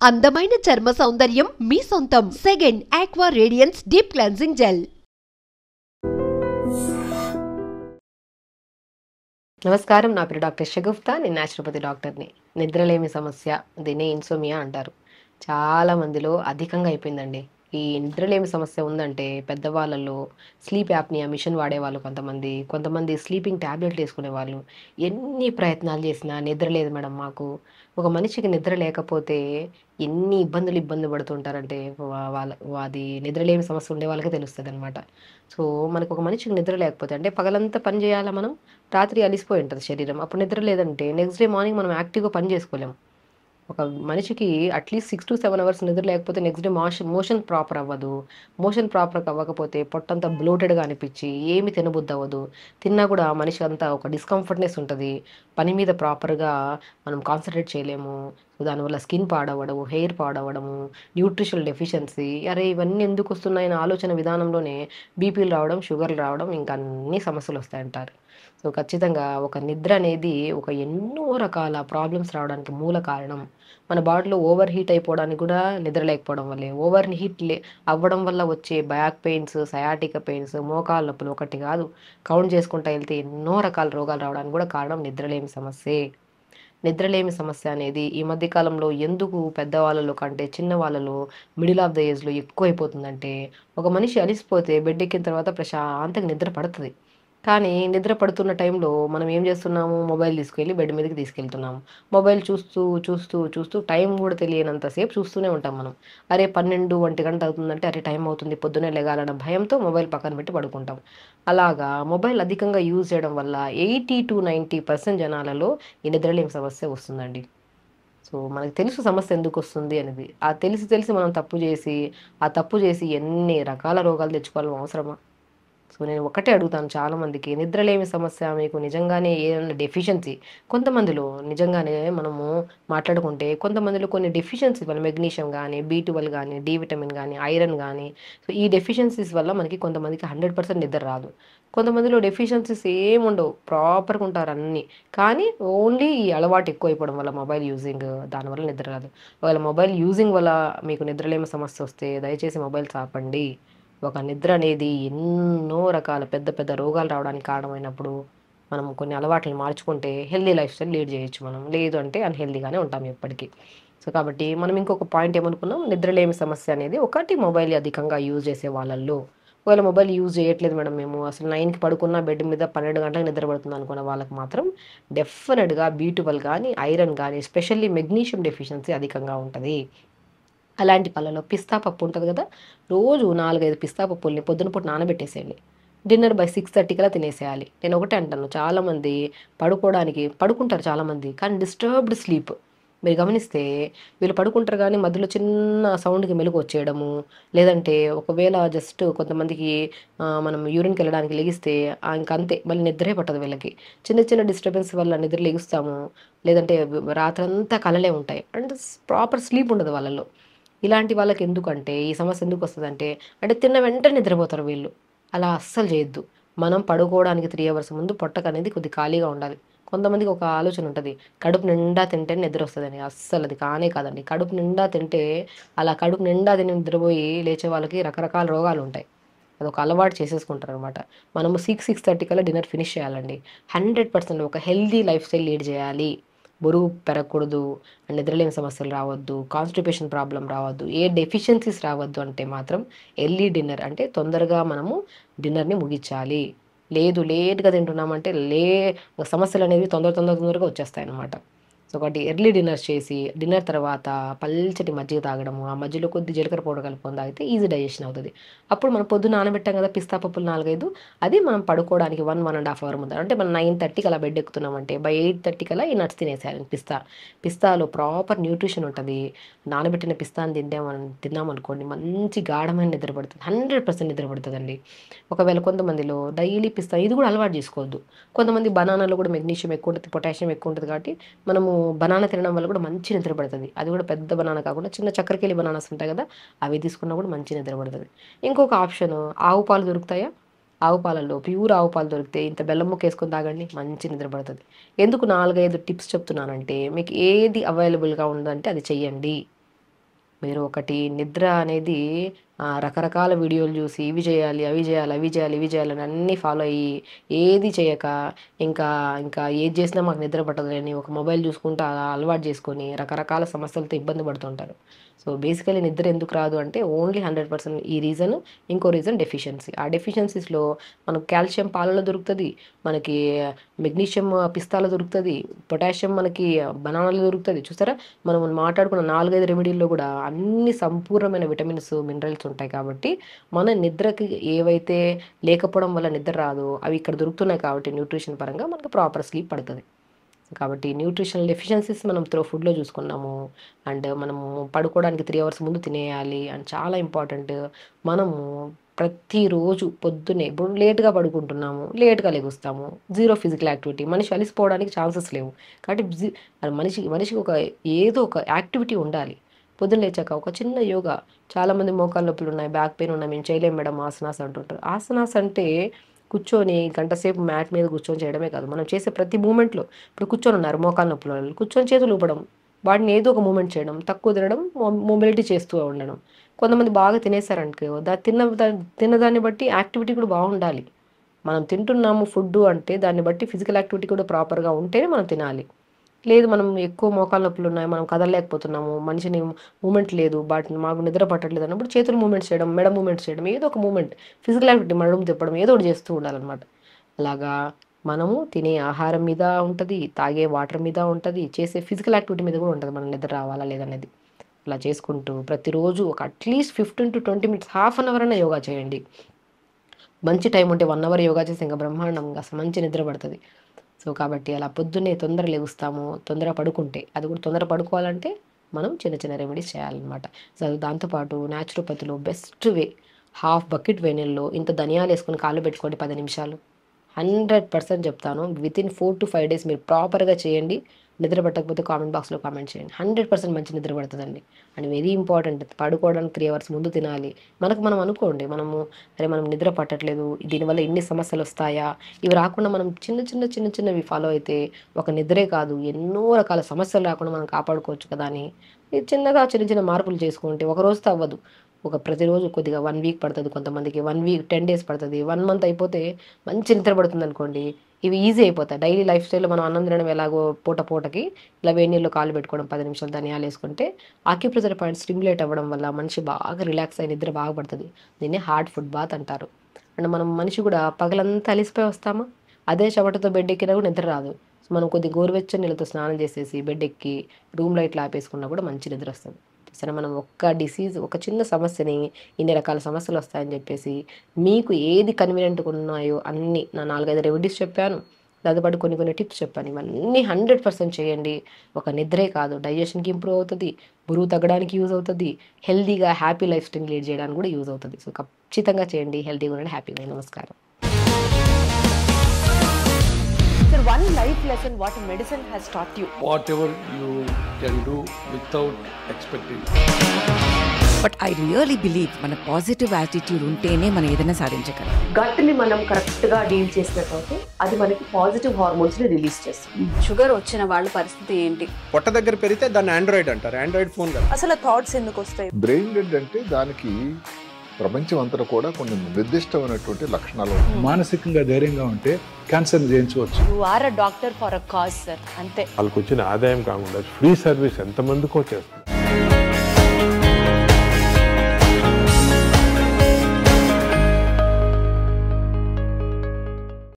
అందమైన చర్మ సౌందర్యం మీ సొంతం. Second aqua radiance deep cleansing gel. నమస్కారం, నా పేరు డాక్టర్ షగుఫ్తా. నేను న్యాచురోపతి డాక్టర్ని. నిద్రలేమి సమస్య, దీన్ని ఇన్సోమియా అంటారు. చాలా మందిలో అధికంగా అయిపోయిందండి. ఈ నిద్రలేమి సమస్య ఉందంటే పెద్దవాళ్ళలో స్లీప్ యాప్నియా మిషన్ వాడేవాళ్ళు కొంతమంది స్లీపింగ్ ట్యాబ్లెట్లు వేసుకునేవాళ్ళు. ఎన్ని ప్రయత్నాలు చేసినా నిద్ర లేదు మేడం మాకు. ఒక మనిషికి నిద్ర లేకపోతే ఎన్ని ఇబ్బంది పడుతుంటారంటే అది నిద్రలేమి సమస్య ఉండే వాళ్ళకే తెలుస్తుంది అనమాట. సో మనకు ఒక మనిషికి నిద్ర లేకపోతే అంటే పగలంతా పని చేయాలా మనం, రాత్రి అలిసిపోయి ఉంటుంది శరీరం. అప్పుడు నిద్ర లేదంటే నెక్స్ట్ డే మార్నింగ్ మనం యాక్టివ్గా పని చేసుకోలేం. ఒక మనిషికి అట్లీస్ట్ 6 to 7 అవర్స్ నిద్ర లేకపోతే నెక్స్ట్ డే మోషన్ ప్రాపర్ అవ్వదు. మోషన్ ప్రాపర్ అవ్వకపోతే పొట్టంతా బ్లోటెడ్గా అనిపించి ఏమి తినబుద్ధి అవ్వదు. తిన్నా కూడా మనిషి అంతా ఒక డిస్కంఫర్ట్నెస్ ఉంటుంది. పని మీద ప్రాపర్గా మనం కాన్సన్ట్రేట్ చేయలేము. దానివల్ల స్కిన్ పాడవడము, హెయిర్ పాడవడము, న్యూట్రిషనల్ డెఫిషియన్సీ, అరే ఇవన్నీ ఎందుకు వస్తున్నాయని ఆలోచన విధానంలోనే బీపీలు రావడం, షుగర్లు రావడం, ఇంకా అన్ని సమస్యలు వస్తాయంటారు. సో ఖచ్చితంగా ఒక నిద్ర అనేది ఒక ఎన్నో రకాల ప్రాబ్లమ్స్ రావడానికి మూల కారణం. మన బాడీలో ఓవర్ హీట్ అయిపోవడానికి కూడా నిద్ర లేకపోవడం వల్లే. ఓవర్ హీట్ అవ్వడం వల్ల వచ్చే బ్యాక్ పెయిన్స్, సయాటిక పెయిన్స్, మోకాళ్ళ నొప్పులు ఒకటి కాదు, కౌంట్ చేసుకుంటా వెళ్తే ఎన్నో రకాల రోగాలు రావడానికి కూడా కారణం నిద్రలేమి సమస్యే. నిద్రలేమి సమస్య అనేది ఈ మధ్య కాలంలో ఎందుకు పెద్దవాళ్ళలో కంటే చిన్న వాళ్ళలో, మిడిల్ ఆఫ్ ద ఏజ్లో ఎక్కువైపోతుందంటే, ఒక మనిషి అలిసిపోతే బెడ్ ఎక్కిన తర్వాత ప్రశాంతంగా నిద్ర పడుతుంది. కానీ నిద్ర పడుతున్న టైంలో మనం ఏం చేస్తున్నాము, మొబైల్ తీసుకెళ్ళి బెడ్ మీదకి తీసుకెళ్తున్నాము. మొబైల్ చూస్తూ చూస్తూ చూస్తూ టైం కూడా తెలియనంతసేపు చూస్తూనే ఉంటాం మనం. అరే 12, 1 గంట అవుతుందంటే అరే టైం అవుతుంది పొద్దున్నే లెగాలన్న భయంతో మొబైల్ పక్కన పెట్టి పడుకుంటాం. అలాగా మొబైల్ అధికంగా యూజ్ చేయడం వల్ల 80 to 90% జనాలలో ఈ నిద్రలేమి సమస్య వస్తుందండి. సో మనకు తెలుసు సమస్య ఎందుకు వస్తుంది అనేది. ఆ తెలిసి తెలిసి మనం తప్పు చేసి ఎన్ని రకాల రోగాలు తెచ్చుకోవాలని అవసరమా? సో నేను ఒకటే అడుగుతాను చాలామందికి, నిద్రలేమి సమస్య మీకు నిజంగానే ఏదైనా డెఫిషియన్సీ, కొంతమందిలో నిజంగానే మనము మాట్లాడుకుంటే కొంతమందిలో కొన్ని డెఫిషియన్సీస్ వల్ల మెగ్నీషియం కానీ, B12 కానీ, డి విటమిన్ కానీ, ఐరన్ కానీ, సో ఈ డెఫిషియన్సీస్ వల్ల మనకి కొంతమందికి 100% నిద్ర రాదు. కొంతమందిలో డెఫిషియన్సీస్ ఏమి ఉండవు, ప్రాపర్గా ఉంటారు అన్నీ. కానీ ఓన్లీ ఈ అలవాటు ఎక్కువ అయిపోవడం వల్ల మొబైల్ యూజింగ్, దానివల్ల నిద్ర రాదు. ఒకవేళ మొబైల్ యూజింగ్ వల్ల మీకు నిద్రలేమి సమస్య వస్తే దయచేసి మొబైల్ ఆపండి. ఒక నిద్ర అనేది ఎన్నో రకాల పెద్ద పెద్ద రోగాలు రావడానికి కారణమైనప్పుడు మనం కొన్ని అలవాట్లను మార్చుకుంటే హెల్దీ లైఫ్ స్టైల్ లీడ్ చేయొచ్చు మనం. లేదు అంటే అన్హెల్దీగానే ఉంటాం ఎప్పటికీ. సో కాబట్టి మనం ఇంకొక పాయింట్ ఏమనుకున్నాం, నిద్రలేమి సమస్య అనేది ఒకటి మొబైల్ అధికంగా యూజ్ చేసే వాళ్ళల్లో. ఒకవేళ మొబైల్ యూజ్ చేయట్లేదు మేడం, మేము అసలు 9కి పడుకున్న బెడ్ మీద 12 గంటలకు నిద్ర పడుతుంది అనుకున్న వాళ్ళకి మాత్రం డెఫినెట్గా B12 కానీ, ఐరన్ కానీ, ఎస్పెషల్లీ మెగ్నీషియం డెఫిషియన్సీ అధికంగా ఉంటుంది. అలాంటి పళ్ళలో పిస్తా పప్పు ఉంటుంది కదా, రోజు 4-5 పిస్తా పప్పుల్ని పొద్దున పూట నానబెట్టేసేయండి. డిన్నర్ బై 6:30 కల్లా తినేసేయాలి. నేను ఒకటే అంటాను, చాలామంది పడుకుంటారు చాలామంది, కానీ డిస్టర్బ్డ్ స్లీప్. మీరు గమనిస్తే వీళ్ళు పడుకుంటారు కానీ మధ్యలో చిన్న సౌండ్కి మెలుగు వచ్చేయడము, లేదంటే ఒకవేళ జస్ట్ కొంతమందికి మనం యూరిన్కి వెళ్ళడానికి లెగిస్తే ఇంకంతే, మళ్ళీ నిద్రే పట్టదు వీళ్ళకి. చిన్న చిన్న డిస్టర్బెన్స్ వల్ల నిద్ర లెగుస్తాము, లేదంటే రాత్రంతా కలలే ఉంటాయి అండ్ ప్రాపర్ స్లీప్ ఉండదు వాళ్ళలో. ఇలాంటి వాళ్ళకి ఎందుకంటే ఈ సమస్య ఎందుకు వస్తుందంటే, అంటే తిన్న వెంటనే నిద్రపోతారు వీళ్ళు. అలా అస్సలు చేయొద్దు. మనం పడుకోవడానికి 3 అవర్స్ ముందు పొట్టకు అనేది కొద్ది ఖాళీగా ఉండాలి. కొంతమందికి ఒక ఆలోచన ఉంటుంది, కడుపు నిండా తింటే నిద్ర వస్తుందని. అస్సలు అది కానే కాదండి. కడుపు నిండా తింటే, అలా కడుపు నిండా తిని నిద్రపోయి లేచే వాళ్ళకి రకరకాల రోగాలు ఉంటాయి. అదొక అలవాటు చేసేసుకుంటారు అనమాట. మనము 6-6:30 కల్లా డిన్నర్ ఫినిష్ చేయాలండి. 100% ఒక హెల్దీ లైఫ్ స్టైల్ లీడ్ చేయాలి. బరువు పెరగకూడదు, నిద్రలేని సమస్యలు రావద్దు, కాన్స్టిపేషన్ ప్రాబ్లం రావద్దు, ఏ డెఫిషియన్సీస్ రావద్దు అంటే మాత్రం ఎర్లీ డిన్నర్, అంటే తొందరగా మనము డిన్నర్ని ముగించాలి. లేదు లేట్గా తింటున్నామంటే సమస్యలు అనేవి తొందరగా వచ్చేస్తాయి అన్నమాట. సో ఒకటి ఎర్లీ డిన్నర్ చేసి డిన్నర్ తర్వాత పల్చటి మజ్జిగ తాగడము, ఆ మధ్యలో కొద్ది జీలకర్ర పౌడర్ కలుపుకొని తాగితే ఈజీ డైజెషన్ అవుతుంది. అప్పుడు మనం పొద్దున్న నానబెట్టాం కదా పిస్తా పప్పులు 4-5, అది మనం పడుకోవడానికి 1-1.5 అవర్ ముందు, అంటే మనం 9:30కి అలా బెడ్ ఎక్కుతున్నామంటే బై 8:30 కల్లా ఈ నట్స్ తినేసేయాలి. పిస్తాలో ప్రాపర్ న్యూట్రిషన్ ఉంటుంది. నానబెట్టిన పిస్తాని తిన్నామనుకోండి, మంచి గాఢమైన నిద్ర పడుతుంది, 100% నిద్ర పడుతుందండి. ఒకవేళ కొంతమందిలో డైలీ పిస్తా ఇది కూడా అలవాటు చేసుకోవద్దు. కొంతమంది బనానాలో కూడా మెగ్నీషియం ఎక్కువ ఉంటుంది, పొటాషియం ఎక్కువ ఉంటుంది, కాబట్టి మనము బనానా తినడం వల్ల కూడా మంచి నిద్ర పడుతుంది. అది కూడా పెద్ద బనానా కాకుండా చిన్న చక్కెరకేళి బనానాస్ ఉంటాయి కదా, అవి తీసుకున్నా కూడా మంచి నిద్ర పడుతుంది. ఇంకొక ఆప్షన్, ఆవు పాలు దొరుకుతాయా, ఆవు పాలల్లో ప్యూర్ ఆవు పాలు దొరికితే ఇంత బెల్లం ముక్క వేసుకొని తాగండి, మంచి నిద్ర పడుతుంది. ఎందుకు 4-5 టిప్స్ చెప్తున్నానంటే, మీకు ఏది అవైలబుల్గా ఉందంటే అది చెయ్యండి. మీరు ఒకటి నిద్ర అనేది రకరకాల వీడియోలు చూసి ఇవి చేయాలి, అవి చేయాలి, అవి చేయాలి, ఇవి చేయాలని అన్నీ ఫాలో అయ్యి ఏది చేయక ఇంకా ఇంకా ఏది చేసినా మాకు నిద్ర పట్టదని ఒక మొబైల్ చూసుకుంటూ అలా అలవాటు చేసుకొని రకరకాల సమస్యలతో ఇబ్బంది పడుతుంటారు. సో బేసికలీ నిద్ర ఎందుకు రాదు అంటే ఓన్లీ 100% ఈ రీజన్. ఇంకో రీజన్ డెఫిషియన్సీ. ఆ డెఫిషియన్సీస్లో మనకు కాల్షియం పాలలో దొరుకుతుంది, మనకి మెగ్నీషియం పిస్తాలో దొరుకుతుంది, పొటాషియం మనకి బనానాలో దొరుకుతుంది. చూసారా, మనం మాట్లాడుకున్న 4-5 రెమెడీల్లో కూడా అన్ని సంపూర్ణమైన విటమిన్స్, మినరల్స్ ఉంటాయి. కాబట్టి మన నిద్రకి ఏవైతే లేకపోవడం వల్ల నిద్ర రాదో అవి ఇక్కడ దొరుకుతున్నాయి. కాబట్టి న్యూట్రిషన్ పరంగా మనకు ప్రాపర్ స్లీప్ పడుతుంది. కాబట్టి న్యూట్రిషనల్ డెఫిషియన్సీస్ మనం ఫుడ్లో చూసుకున్నాము. అండ్ మనము పడుకోవడానికి 3 అవర్స్ ముందు తినేయాలి. అండ్ చాలా ఇంపార్టెంట్, మనము ప్రతిరోజు పొద్దున్నే ఇప్పుడు లేట్గా పడుకుంటున్నాము, లేట్గా లెగుస్తాము, జీరో ఫిజికల్ యాక్టివిటీ, మనిషి అలిసిపోవడానికి ఛాన్సెస్ లేవు. కాబట్టి మనిషికి ఏదో ఒక యాక్టివిటీ ఉండాలి. పొద్దున్న లేచాక ఒక చిన్న యోగా. చాలామంది మోకాళ్ళ నొప్పులు ఉన్నాయి, బ్యాక్ పెయిన్ ఉన్నాయి, మేము చేయలేం మేడం ఆసనాస్ అంటుంటారు. ఆసనాస్ అంటే కూర్చొని గంట సేపు మ్యాట్ మీద కూర్చొని చేయడమే కాదు, మనం చేసే ప్రతి మూమెంట్లో. ఇప్పుడు కూర్చొని ఉన్నారు మోకాళ్ళ నొప్పుల వాళ్ళు, కూర్చొని చేతులు ఊపడం, వాటిని ఏదో ఒక మూమెంట్ చేయడం, తక్కువ తినడం, మొబిలిటీ చేస్తూ ఉండడం. కొంతమంది బాగా తినేసారనుకో, తిన్నదాన్ని బట్టి యాక్టివిటీ కూడా బాగుండాలి. మనం తింటున్నాము ఫుడ్ అంటే దాన్ని బట్టి ఫిజికల్ యాక్టివిటీ కూడా ప్రాపర్గా ఉంటేనే మనం తినాలి. లేదు మనం ఎక్కువ మోకాళ్ళ నొప్పులు ఉన్నాయి, మనం కదలలేకపోతున్నాము, మనిషిని మూమెంట్ లేదు, బట్ మాకు నిద్ర పట్టట్లేదు అన్నప్పుడు చేతులు మూమెంట్స్ చేయడం, మెడ మూమెంట్స్ చేయడం, ఏదో ఒక మూమెంట్, ఫిజికల్ యాక్టివిటీ, మడడం తిప్పడం, ఏదో ఒకటి చేస్తూ ఉండాలన్నమాట. అలాగా మనము తినే ఆహారం మీద ఉంటుంది, తాగే వాటర్ మీద ఉంటుంది, చేసే ఫిజికల్ యాక్టివిటీ మీద కూడా ఉంటుంది, మనం నిద్ర రావాలా లేదనేది. అలా చేసుకుంటూ ప్రతిరోజు ఒక at least 15 to 20 minutes, half an hour అయినా యోగా చేయండి. మంచి టైం ఉంటే 1 అవర్ యోగా చేసి ఇంకా బ్రహ్మాండంగా అసలు మంచి నిద్ర పడుతుంది. సో కాబట్టి అలా పొద్దున్నే తొందర లేగుస్తాము, తొందర పడుకుంటే, అది కూడా తొందర పడుకోవాలంటే మనం చిన్న చిన్న రెమెడీస్ చేయాలన్నమాట. సో దాంతోపాటు న్యాచురోపతిలో బెస్ట్ వే, హాఫ్ బకెట్ వేనీల్లో ఇంత ధనియాలు వేసుకొని కాళ్ళు పెట్టుకోండి 10 నిమిషాలు. 100% చెప్తాను, వితిన్ 4 to 5 days మీరు ప్రాపర్గా చేయండి. నిద్ర పట్టకపోతే కామెంట్ బాక్స్లో కామెంట్ చేయండి. 100% మంచి నిద్ర పడుతుందండి. అండ్ వెరీ ఇంపార్టెంట్, పడుకోవడానికి 3 అవర్స్ ముందు తినాలి. మనం అనుకోండి, మనం నిద్ర పట్టట్లేదు, దీనివల్ల ఇన్ని సమస్యలు వస్తాయా, ఇవి రాకుండా మనం చిన్నవి ఫాలో అయితే ఒక నిద్రే కాదు ఎన్నో రకాల సమస్యలు రాకుండా మనం కాపాడుకోవచ్చు కదా అని చిన్న చిన్న మార్పులు చేసుకుంటే ఒక రోజుతో అవ్వదు. ప్రతిరోజు కొద్దిగా 1 వీక్ పడుతుంది, కొంతమందికి 1 వీక్ 10 days పడుతుంది, 1 month అయిపోతే మంచి నిద్ర పడుతుంది అనుకోండి. ఇవి ఈజీ అయిపోతాయి. డైలీ లైఫ్ స్టైల్లో మనం అన్నం తినడం ఎలాగో పూటకి ఇలా వేడి నీళ్ళు కాళ్ళు పెట్టుకోవడం, 10 నిమిషాలు ధనియాలు వేసుకుంటే ఆక్యుప్రెషర్ పాయింట్ స్టిమ్యులేట్ అవ్వడం వల్ల మనిషి బాగా రిలాక్స్ అయ్యి నిద్ర బాగా పడుతుంది. దీన్ని హార్ట్ ఫుడ్ బాత్ అంటారు. అండ్ మనిషి కూడా పగలంతా అలిసిపోయి వస్తామా, అదే చెమటతో బెడ్ ఎక్కినా కూడా నిద్ర రాదు. సో మనం కొద్ది గోరువెచ్చని నీళ్ళతో స్నానం చేసేసి బెడ్ ఎక్కి రూమ్ లైట్లు ఆపేసుకున్నా కూడా మంచి నిద్ర వస్తుంది. సరే, మనం ఒక చిన్న సమస్యని ఇన్ని రకాల సమస్యలు వస్తాయని చెప్పేసి మీకు ఏది కన్వీనియంట్గా ఉన్నాయో అన్నీ నా 4-5 రెమెడీస్ చెప్పాను, దాంతోపాటు కొన్ని టిప్స్ చెప్పాను. ఇవన్నీ 100% చేయండి. ఒక నిద్రే కాదు, డైజెషన్కి ఇంప్రూవ్ అవుతుంది, బరువు తగ్గడానికి యూజ్ అవుతుంది, హెల్తీగా హ్యాపీ లైఫ్ స్టైల్ లీడ్ చేయడానికి కూడా యూజ్ అవుతుంది. సో ఖచ్చితంగా చేయండి, హెల్తీగా ఉండండి, హ్యాపీగా. నమస్కారం. Sir, one life lesson what medicine has taught you. Whatever you can do without expecting. But I really believe మన పాజిటివ్ యాటిట్యూడ్ ఉంటేనే మనం ఏదైనా సాధించగలం. గట్ని మనం కరెక్ట్గా డీల్ చేసినట్లయితే అది మనకి పాజిటివ్ హార్మోన్స్ని రిలీజ్ చేస్తుంది. షుగర్ వచ్చిన వాళ్ళ పరిస్థితి ఏంటి? పొట్ట దగ్గర పెరిగితే దాన్ని ఆండ్రాయిడ్ అంటారు, ఆండ్రాయిడ్ ఫోన్ కదా. అసలు థాట్స్ ఎందుకు వస్తాయి? బ్రెయిన్ డెడ్ అంటే దానికి ప్రపంచం అంతా కూడా కొన్ని నిర్దిష్టమైనటువంటి లక్షణాలు. మానసికంగా ధైర్యంగా ఉంటే క్యాన్సర్ జయించవచ్చు. You are a doctor for a cause sir, అంతే. వాళ్ళకి వచ్చిన ఆదాయం కాకుండా ఫ్రీ సర్వీస్ ఎంతమందికో చేస్తుంది.